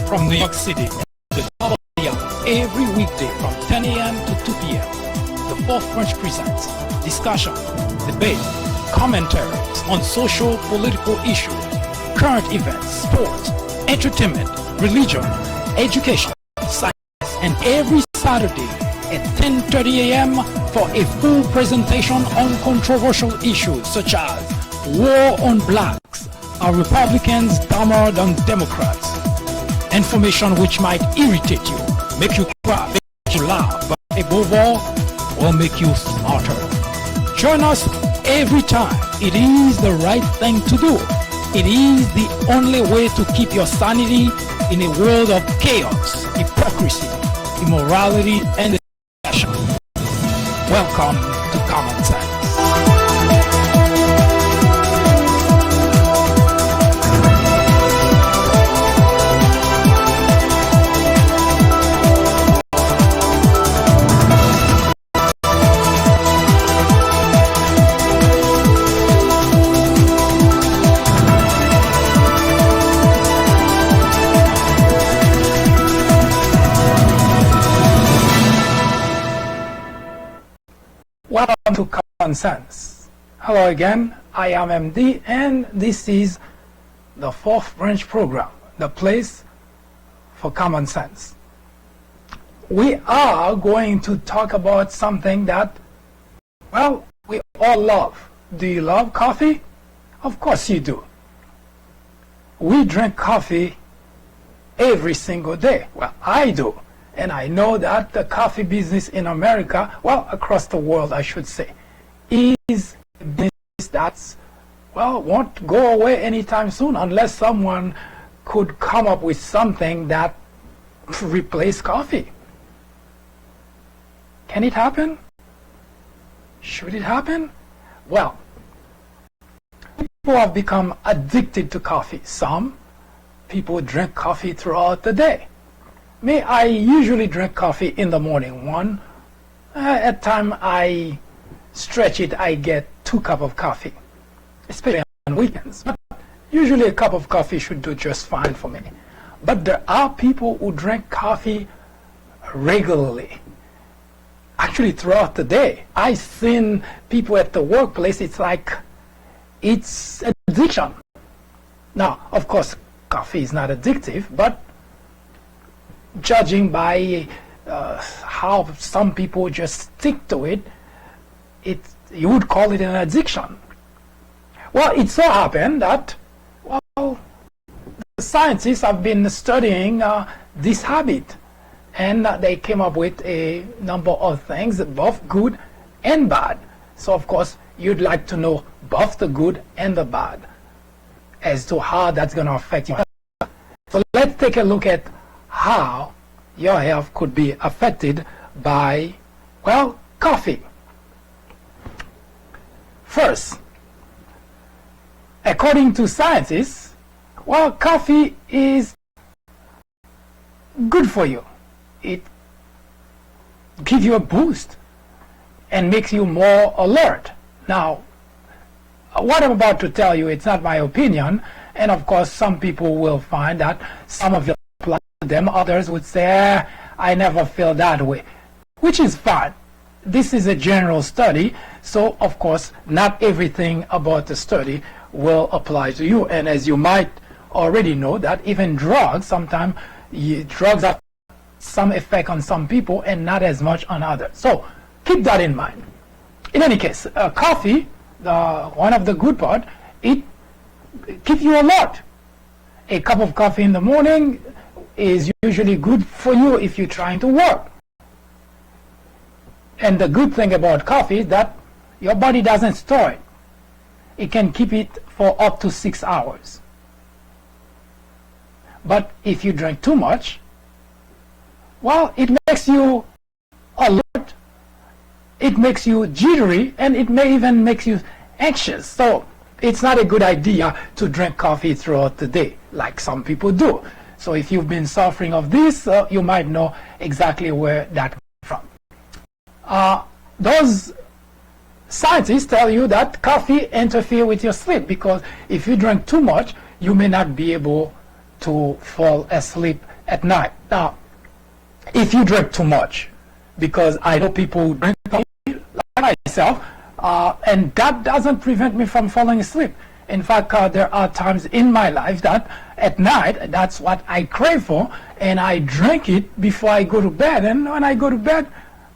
From New York City, the top of the hour, every weekday from 10 a.m. to 2 p.m. The Fourth French presents discussion, debate, commentaries on social, political issues, current events, sports, entertainment, religion, education, science, and every Saturday at 10:30 a.m. for a full presentation on controversial issues such as war on blacks, are Republicans dumber than Democrats, information which might irritate you, make you cry, make you laugh, but above all, will make you smarter. Join us every time. It is the right thing to do. It is the only way to keep your sanity in a world of chaos, hypocrisy, immorality, and passion. Welcome to Common Sense. Welcome to Common Sense. Hello again, I am MD, and this is the Fourth French program, the place for common sense. We are going to talk about something that, well, we all love. Do you love coffee? Of course you do. We drink coffee every single day. Well, I do. And I know that the coffee business in America, well, across the world, I should say, is a business that's, well, won't go away anytime soon unless someone could come up with something that replaces coffee. Can it happen? Should it happen? Well, people have become addicted to coffee. Some people drink coffee throughout the day. Me, I usually drink coffee in the morning. At time I stretch it, I get 2 cups of coffee, especially on weekends. But usually a cup of coffee should do just fine for me. But there are people who drink coffee regularly, actually throughout the day. I've seen people at the workplace, it's like it's an addiction. Now, of course, coffee is not addictive, but judging by how some people just stick to it, you would call it an addiction. Well, it so happened that, well, the scientists have been studying this habit, and they came up with a number of things, both good and bad. So, of course, you'd like to know both the good and the bad as to how that's going to affect you. So let's take a look at how your health could be affected by, well, coffee. First, according to scientists, well, coffee is good for you. It gives you a boost and makes you more alert. Now, what I'm about to tell you, it's not my opinion, and of course some people will find that some of it applies to them, others would say, I never feel that way, which is fine. This is a general study, so of course not everything about the study will apply to you. And as you might already know, that even drugs, sometimes drugs have some effect on some people and not as much on others. So keep that in mind. In any case, coffee, one of the good part, it keeps you alert. A cup of coffee in the morning is usually good for you if you're trying to work. And the good thing about coffee is that your body doesn't store it. It can keep it for up to 6 hours. But if you drink too much, well, it makes you alert, it makes you jittery, and it may even make you anxious. So it's not a good idea to drink coffee throughout the day, like some people do. So if you've been suffering of this, you might know exactly where that comes from. Those scientists tell you that coffee interferes with your sleep, because if you drink too much, you may not be able to fall asleep at night. Now, if you drink too much, because I know people who drink coffee like myself, and that doesn't prevent me from falling asleep. In fact, there are times in my life that at night, that's what I crave for, and I drink it before I go to bed. And when I go to bed,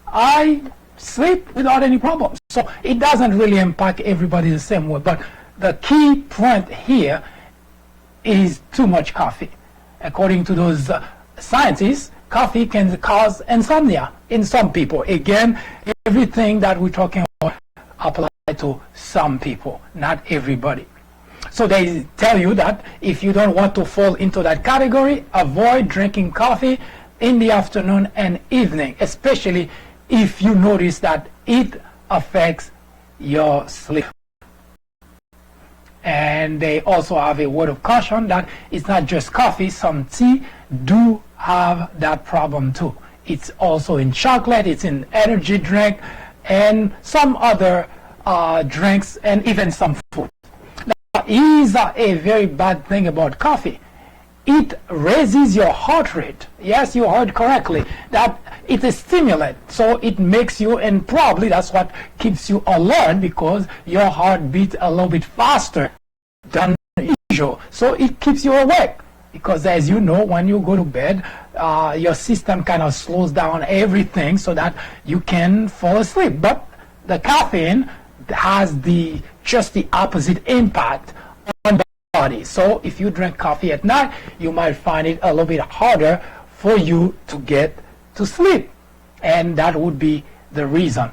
I sleep without any problems. So it doesn't really impact everybody the same way. But the key point here is too much coffee. According to those scientists, coffee can cause insomnia in some people. Again, everything that we're talking about applies to some people, not everybody. So they tell you that if you don't want to fall into that category, avoid drinking coffee in the afternoon and evening, especially if you notice that it affects your sleep. And they also have a word of caution that it's not just coffee. Some tea do have that problem too. It's also in chocolate, it's in energy drink, and some other drinks, and even some food. Now, here's a very bad thing about coffee. It raises your heart rate. Yes, you heard correctly. That it's a stimulant, so it makes you, and probably that's what keeps you alert, because your heart beats a little bit faster than usual. So it keeps you awake, because as you know, when you go to bed, your system kind of slows down everything so that you can fall asleep. But the caffeine has just the opposite impact on the body. So if you drink coffee at night, you might find it a little bit harder for you to get to sleep, and that would be the reason.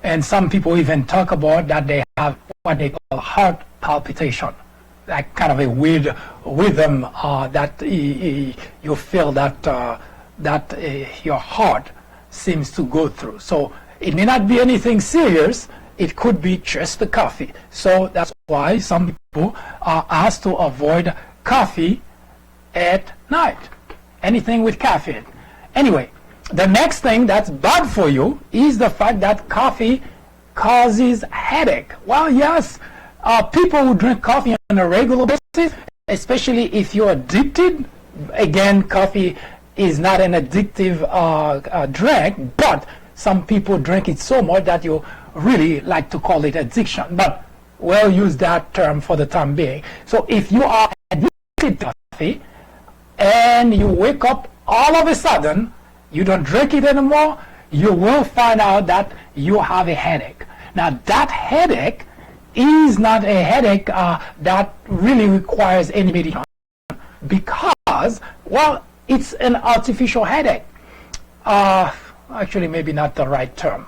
And some people even talk about that they have what they call heart palpitation, like kind of a weird rhythm that you feel that your heart seems to go through. So it may not be anything serious. It could be just the coffee. So that's why some people are asked to avoid coffee at night. Anything with caffeine. Anyway, the next thing that's bad for you is the fact that coffee causes headache. Well, yes, people who drink coffee on a regular basis, especially if you're addicted, again, coffee is not an addictive drink, but some people drink it so much that you really like to call it addiction. But we'll use that term for the time being. So if you are addicted to coffee and you wake up all of a sudden, you don't drink it anymore, you will find out that you have a headache. Now that headache is not a headache that really requires any medication, because, well, it's an artificial headache. Actually, maybe not the right term.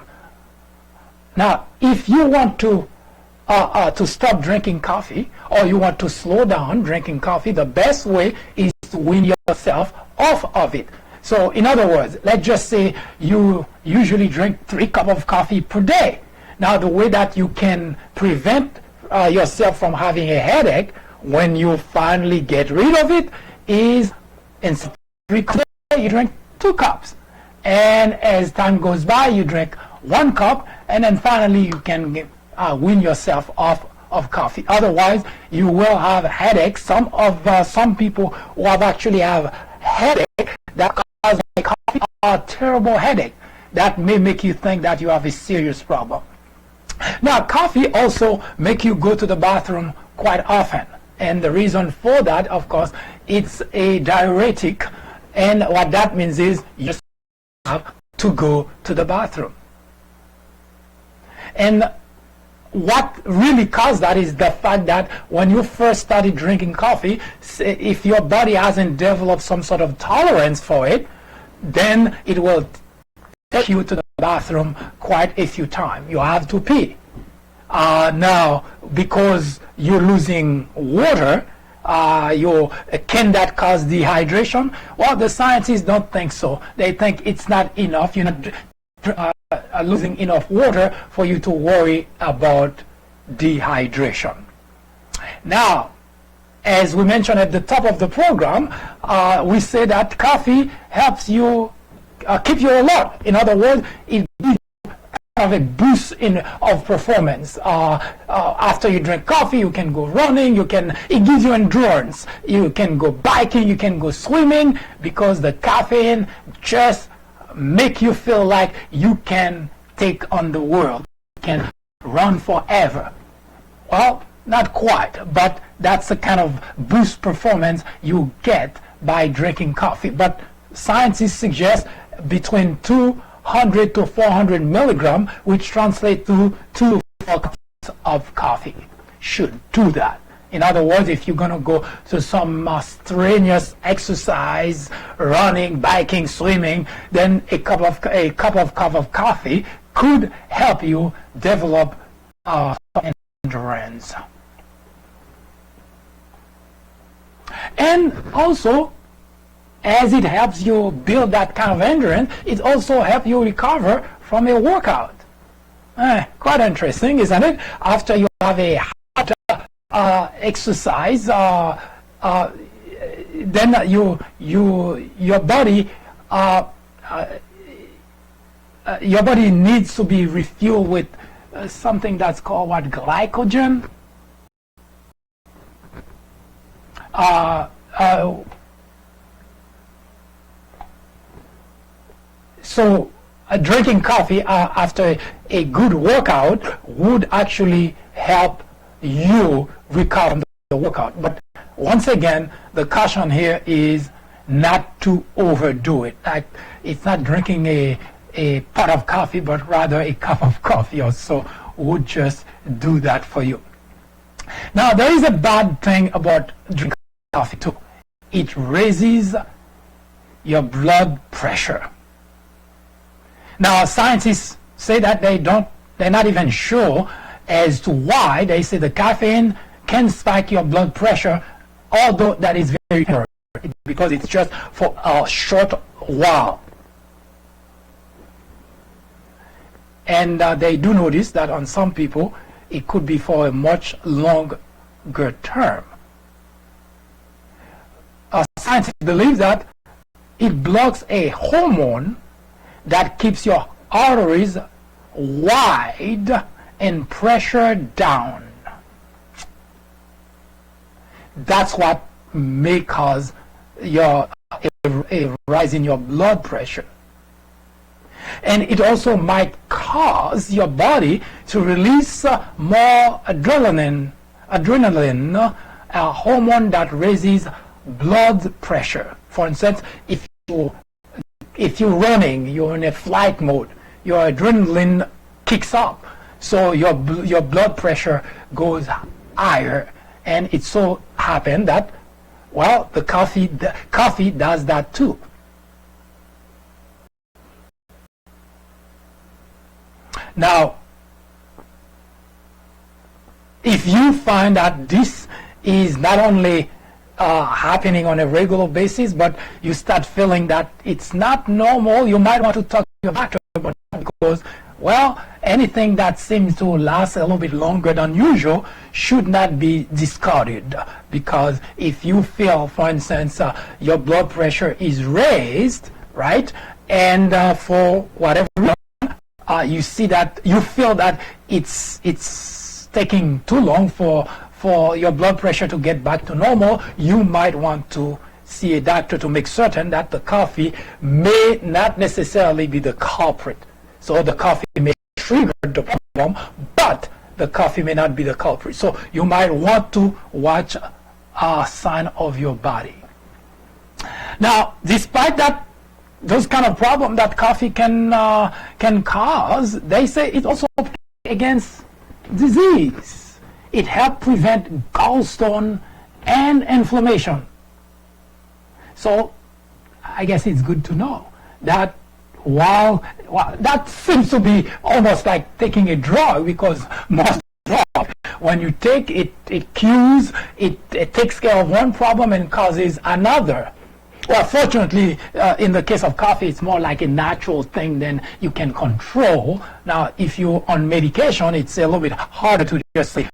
Now, if you want to stop drinking coffee, or you want to slow down drinking coffee, the best way is to wean yourself off of it. So, in other words, let's just say you usually drink 3 cups of coffee per day. Now, the way that you can prevent yourself from having a headache when you finally get rid of it is, instead of 3 cups a day, you drink 2 cups. And as time goes by, you drink 1 cup, and then finally you can wean yourself off of coffee. Otherwise, you will have headaches. Some people who actually have headache that cause coffee are terrible headache that may make you think that you have a serious problem. Now, coffee also make you go to the bathroom quite often, and the reason for that, of course, it's a diuretic, and what that means is you just have to go to the bathroom. And what really caused that is the fact that when you first started drinking coffee, if your body hasn't developed some sort of tolerance for it, then it will take you to the bathroom quite a few times. You have to pee. Now, because you're losing water, can that cause dehydration? Well, the scientists don't think so. They think it's not enough. You're not losing enough water for you to worry about dehydration. Now, as we mentioned at the top of the program, we say that coffee helps you keep you alert. In other words, it gives you of a boost of performance. After you drink coffee, you can go running, it gives you endurance. You can go biking, you can go swimming, because the caffeine just make you feel like you can take on the world, you can run forever. Well, not quite, but that's the kind of boost performance you get by drinking coffee. But scientists suggest between 200 to 400 milligram, which translates to 2 to 4 cups of coffee, should do that. In other words, if you're going to go to some strenuous exercise, running, biking, swimming, then a cup of coffee could help you develop endurance. And also, as it helps you build that kind of endurance, it also helps you recover from a workout. Quite interesting, isn't it? After you have a hard exercise, then your body needs to be refueled with something that's called what, glycogen. So drinking coffee after a good workout would actually help you recover from the workout. But once again, the caution here is not to overdo it. Like, it's not drinking a pot of coffee, but rather a cup of coffee or so would just do that for you. Now, there is a bad thing about drinking coffee too. It raises your blood pressure. Now, scientists say that they're not even sure as to why. They say the caffeine can spike your blood pressure, although that is very rare, because it's just for a short while. And they do notice that on some people, it could be for a much longer term. Scientists believe that it blocks a hormone that keeps your arteries wide and pressure down. That's what may cause a rise in your blood pressure. And it also might cause your body to release more adrenaline, a hormone that raises blood pressure. For instance, if you're running, you're in a flight mode, your adrenaline kicks up, so your blood pressure goes higher. And it so happened that, well, the coffee does that too. Now, if you find that this is not only happening on a regular basis, but you start feeling that it's not normal, you might want to talk to your doctor about it, because, well, anything that seems to last a little bit longer than usual should not be discarded. Because if you feel, for instance, your blood pressure is raised, right, and for whatever reason, you feel that it's taking too long for your blood pressure to get back to normal, you might want to see a doctor to make certain that the coffee may not necessarily be the culprit. So the coffee may trigger the problem, but the coffee may not be the culprit. So you might want to watch a sign of your body. Now, despite those kind of problems that coffee can cause, they say it also protects against disease. It helps prevent gallstone and inflammation. So I guess it's good to know that while that seems to be almost like taking a drug, because most drugs, when you take it, it takes care of one problem and causes another. Well, fortunately, in the case of coffee, it's more like a natural thing than you can control. Now, if you're on medication, it's a little bit harder to just say,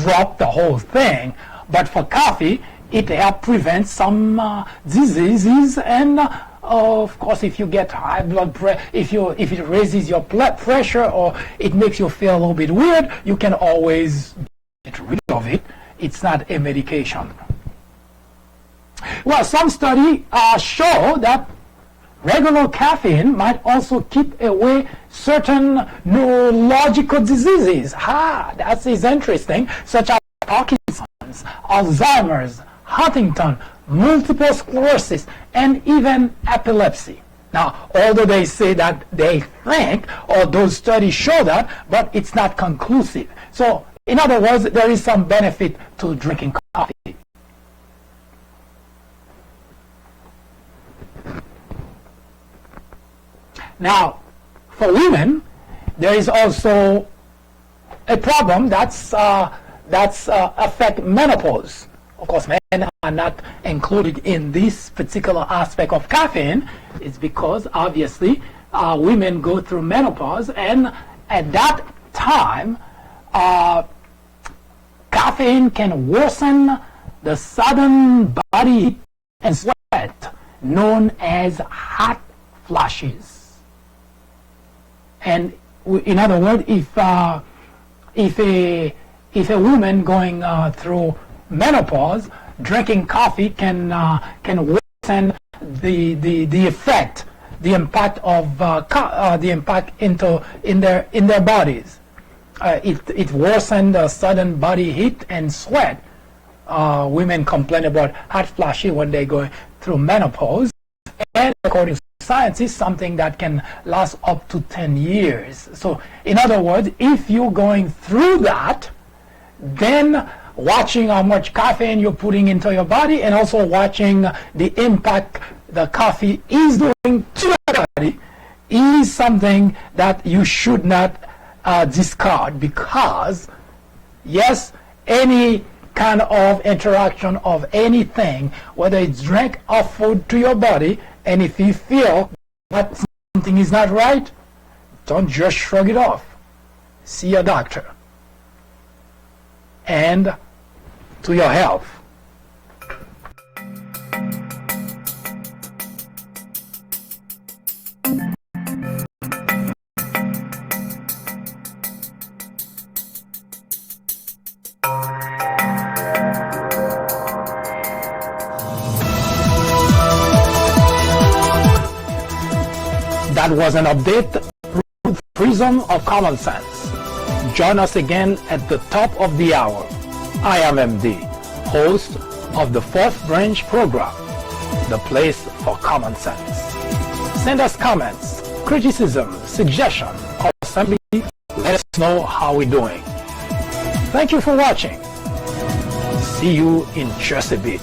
drop the whole thing. But for coffee, it helps prevent some diseases and of course, if you get high blood pressure, if it raises your blood pressure or it makes you feel a little bit weird, you can always get rid of it. It's not a medication. Well, some studies show that regular caffeine might also keep away certain neurological diseases. That is interesting, such as Parkinson's, Alzheimer's, Huntington, multiple sclerosis, and even epilepsy. Now, although they say that they think, or those studies show that, but it's not conclusive. So, in other words, there is some benefit to drinking coffee. Now, for women, there is also a problem that's affect menopause. Of course, men are not included in this particular aspect of caffeine. It's because, obviously, women go through menopause, and at that time, caffeine can worsen the sudden body heat and sweat, known as hot flashes. And in other words, if a woman going through menopause, drinking coffee can worsen the effect, the impact of the impact in their bodies. It worsens the sudden body heat and sweat. Women complain about hot flashes when they go through menopause, and according to science, is something that can last up to 10 years. So, in other words, if you're going through that, then watching how much caffeine you're putting into your body, and also watching the impact the coffee is doing to your body, is something that you should not discard, because, yes, any kind of interaction of anything, whether it's drink or food to your body, and if you feel that something is not right, don't just shrug it off. See a doctor. And to your health. That was an update through the prism of common sense. Join us again at the top of the hour. I am MD, host of the Fourth Branch program, the place for common sense. Send us comments, criticism, suggestion, or simply let us know how we're doing. Thank you for watching. See you in just a bit.